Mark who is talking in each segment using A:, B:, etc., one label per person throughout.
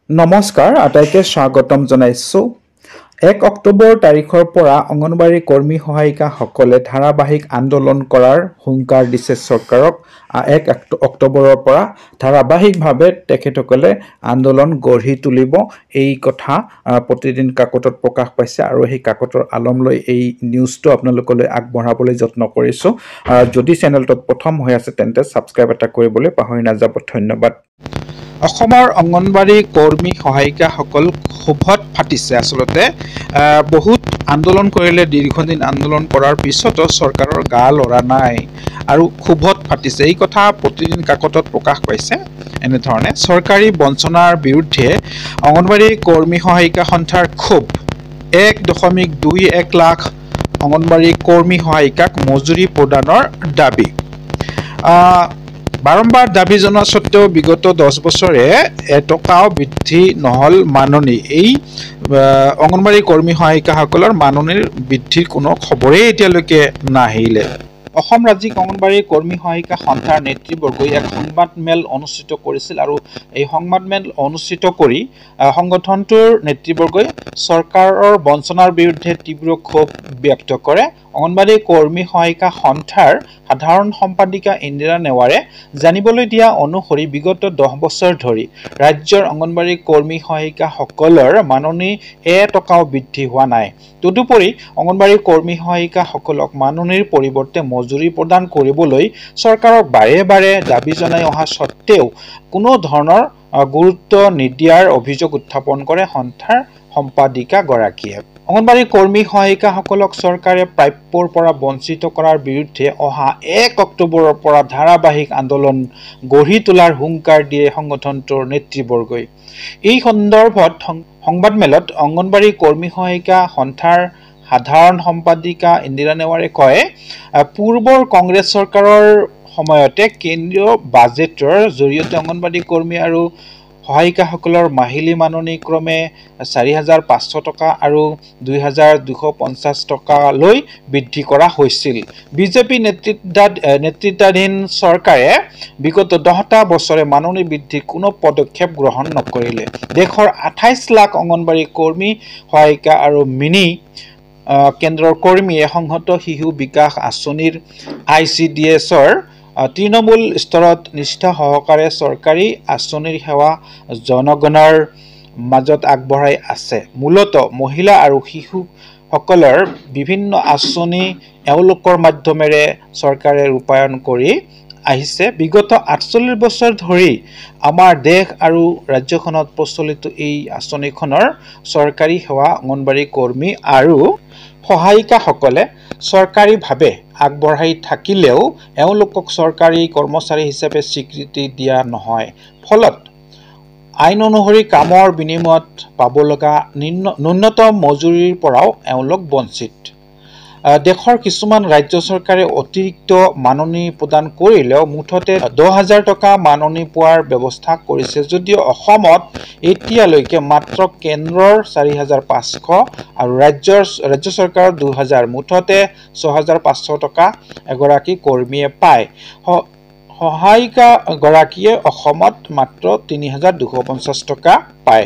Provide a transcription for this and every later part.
A: নমস্কাৰ আটাইকে স্বাগতম জনাইছো 1 অক্টোবৰ তাৰিখৰ পৰা অংগনবাড়ী কৰ্মী সহায়িকাসকলে ধাৰাবাহিক আন্দোলন কৰাৰ হুংকাৰ দিছে চৰকাৰক 1 অক্টোবৰৰ পৰা ধাৰাবাহিকভাৱে তেখেতসকলে আন্দোলন গঢ়ি তুলিব এই কথা প্ৰতিদিন কাকতত প্ৰকাশ পাইছে আৰু এই কাকতৰ আলম লৈ এই নিউজটো আপোনালোকলৈ আগবঢ়াবলৈ যত্ন কৰিছো যদি চেনেলটোত প্ৰথম হৈ আছে তেন্তে সাবস্ক্ৰাইব এটা কৰিবলৈ পাহৰি নাযাব ধন্যবাদ অসমৰ অংগনবাড়ী কৰ্মী সহায়িকাসকল ক্ষোভত ফাটিছে আসলতে বহুত আন্দোলন কৰিলে দীৰ্ঘদিন আন্দোলন কৰাৰ পিছতো চৰকাৰৰ গা লৰা নাই আৰু ক্ষোভত ফাটিছে এই কথা প্ৰতিদিন কাকতত প্ৰকাশ পাইছে এনে ধৰণে চৰকাৰী বঞ্চনাৰ বিৰুদ্ধে অংগনবাড়ী কৰ্মী সহায়িকা সন্থাৰ ক্ষোভ 1.21 লাখ অংগনবাড়ী কৰ্মী সহায়িকাক মজুৰি প্ৰদানৰ দাবী বাৰম্বাৰ দাবী জনোৱা সত্ত্বেও বিগত 10 বছৰে এটকাও বৃদ্ধি নহল মাননী এই অংগনবাড়ী কৰ্মী সহায়িকাসকলৰ মাননীৰ বৃদ্ধিৰ কোনো খবৰেই এতিয়ালৈকে নাহিলে অসম ৰাজ্যিক অংগনবাড়ী কৰ্মী সহায়িকা সন্থাৰ নেতৃবৰ্গই এক সংবাদমেল অনুষ্ঠিত কৰিছিল আৰু এই সংবাদমেল অনুষ্ঠিত কৰি সংগঠনটোৰ নেতৃবৰ্গই চৰকাৰৰ বঞ্চনাৰ বিৰুদ্ধে তীব্ৰ ক্ষোভ ব্যক্ত কৰে অংগনবাড়ী কৰ্মী সহায়িকা সন্থাৰ সাধাৰণ সম্পাদিকা ইন্দিৰা নেৱাৰে জানিবলৈ দিয়া অনুসৰি বিগত 10 বছৰ ধৰি ৰাজ্যৰ অংগনবাড়ী কৰ্মী সহায়িকাসকলৰ মাননী এটকাও বৃদ্ধি হোৱা নাই তদুপৰি অংগনবাড়ী কৰ্মী সহায়িকাসকলক মাননীৰ পৰিৱৰ্তে মজুৰি প্ৰদান কৰিবলৈ চৰকাৰক বাৰে বাৰে দাবী জনাই অহা সত্ত্বেও কোনো ধৰণৰ গুৰুত্ব নিদিয়াৰ অভিযোগ উত্থাপন কৰে সন্থাৰ সম্পাদিকা গৰাকীয়ে অংগনবাড়ী কৰ্মী সহায়িকাসকলক চৰকাৰে প্ৰাপ্যৰ পৰা বঞ্চিত কৰাৰ বিৰুদ্ধে অহা 1 অক্টোবৰৰ পৰা ধাৰাবাহিক আন্দোলন গঢ়ি তোলাৰ হুংকাৰ দিয়ে সংগঠনটোৰ নেতৃবৰ্গই এই সন্দৰ্ভত সংবাদমেলত অংগনবাড়ী কৰ্মী সহায়িকা সন্থাৰ সাধাৰণ সম্পাদিকা ইন্দিৰা নেৱাৰে কয় পূৰ্বৰ কংগ্ৰেছ চৰকাৰৰ সময়তে কেন্দ্ৰীয় বাজেটৰ জৰিয়তে অংগনবাড়ী কৰ্মী আৰু সহায়িকাসকলৰ মাহিলী মাননী ক্ৰমে 4500 টকা আৰু 2250 টকা লৈ বৃদ্ধি কৰা হৈছিল বিজেপি নেতৃত্বাধীন চৰকাৰে বিগত 10টা বছৰে মাননী বৃদ্ধিৰ কোনো পদক্ষেপ গ্ৰহণ নকৰিলে দেশৰ 28 লাখ অংগনবাড়ী কৰ্মী সহায়িকা আৰু মিনি কেন্দ্ৰৰ কৰ্মীয়ে সংহত শিশু বিকাশ আঁচনিৰ ICDSৰ তৃণমূল স্তৰত নিষ্ঠা সহকাৰে চৰকাৰী আঁচনিৰ সেৱা জনগণৰ মাজত আগবঢ়াই আছে মূলতঃ মহিলা আৰু শিশুসকলৰ বিভিন্ন আঁচনি এওঁলোকৰ মাধ্যমেৰে চৰকাৰে ৰূপায়ণ কৰি আহিছে বিগত 48 বছৰ ধৰি আমাৰ দেশ আৰু ৰাজ্যখনত প্ৰচলিত এই আঁচনিখনৰ চৰকাৰী সেৱা অংগনবাড়ী কৰ্মী আৰু সহায়িকাসকলে চৰকাৰীভাৱে আগবঢ়াই থাকিলেও এওঁলোকক চৰকাৰী কৰ্মচাৰী হিচাপে স্বীকৃতি দিয়া নহয় ফলত আইন অনুসৰি কামৰ বিনিময়ত পাব লগা ন্যূনতম মজুৰিৰ পৰাও এওঁলোক বঞ্চিত দেশৰ কিছুমান ৰাজ্য চৰকাৰে অতিৰিক্ত মাননী প্ৰদান কৰিলেও মুঠতে 10000 টকা মাননী পোৱাৰ ব্যৱস্থা কৰিছে যদিও অসমত এতিয়ালৈকে মাত্ৰ কেন্দ্ৰৰ 4500 আৰু ৰাজ্য চৰকাৰৰ 2000 মুঠতে 6500 টকা এগৰাকী কৰ্মীয়ে পায় সহায়িকা গৰাকীয়ে অসমত মাত্ৰ 3250 টকা পায়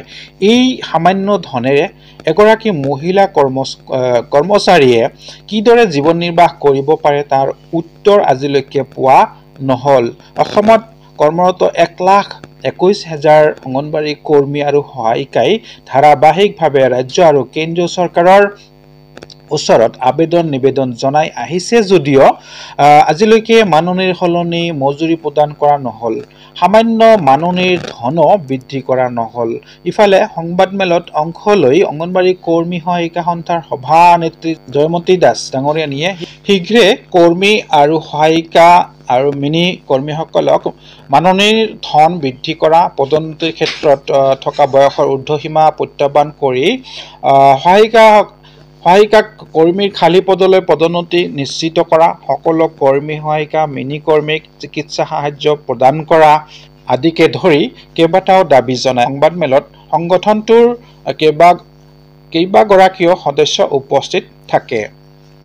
A: এই সামান্য ধনেৰে এগৰাকী মহিলা কৰ্মচাৰীয়ে কিদৰে জীৱন নিৰ্বাহ কৰিব পাৰে তাৰ উত্তৰ আজিলৈকে পোৱা নহল অসমত কৰ্মৰত 1,21,000 অংগনবাড়ী কৰ্মী আৰু সহায়িকাই ধাৰাবাহিকভাৱে ৰাজ্য আৰু কেন্দ্ৰীয় চৰকাৰৰ ওচৰত আবেদন নিবেদন জনাই আহিছে যদিও আজিলৈকে মাননীৰ সলনি মজুৰি প্ৰদান কৰা নহল সামান্য মাননীৰ ধন বৃদ্ধি কৰা নহল ইফালে সংবাদমেলত অংশ লৈ অংগনবাড়ী কৰ্মী সহায়িকা সন্থাৰ সভানেত্ৰী জয়মতী দাস ডাঙৰীয়ানীয়ে শীঘ্ৰে কৰ্মী আৰু সহায়িকা আৰু মিনি কৰ্মীসকলক মাননীৰ ধন বৃদ্ধি কৰা পদোন্নতিৰ ক্ষেত্ৰত থকা বয়সৰ ঊৰ্ধ্বসীমা প্ৰত্যাহ্বান কৰি সহায়িকা কৰ্মীৰ খালী পদলৈ পদোন্নতি নিশ্চিত কৰা সকলো কৰ্মী সহায়িকা মিনি কৰ্মীক চিকিৎসা সাহায্য প্ৰদান কৰা আদিকে ধৰি কেইবাটাও দাবী জনাই সংবাদমেলত সংগঠনটোৰ কেইবাগৰাকীও সদস্য উপস্থিত থাকে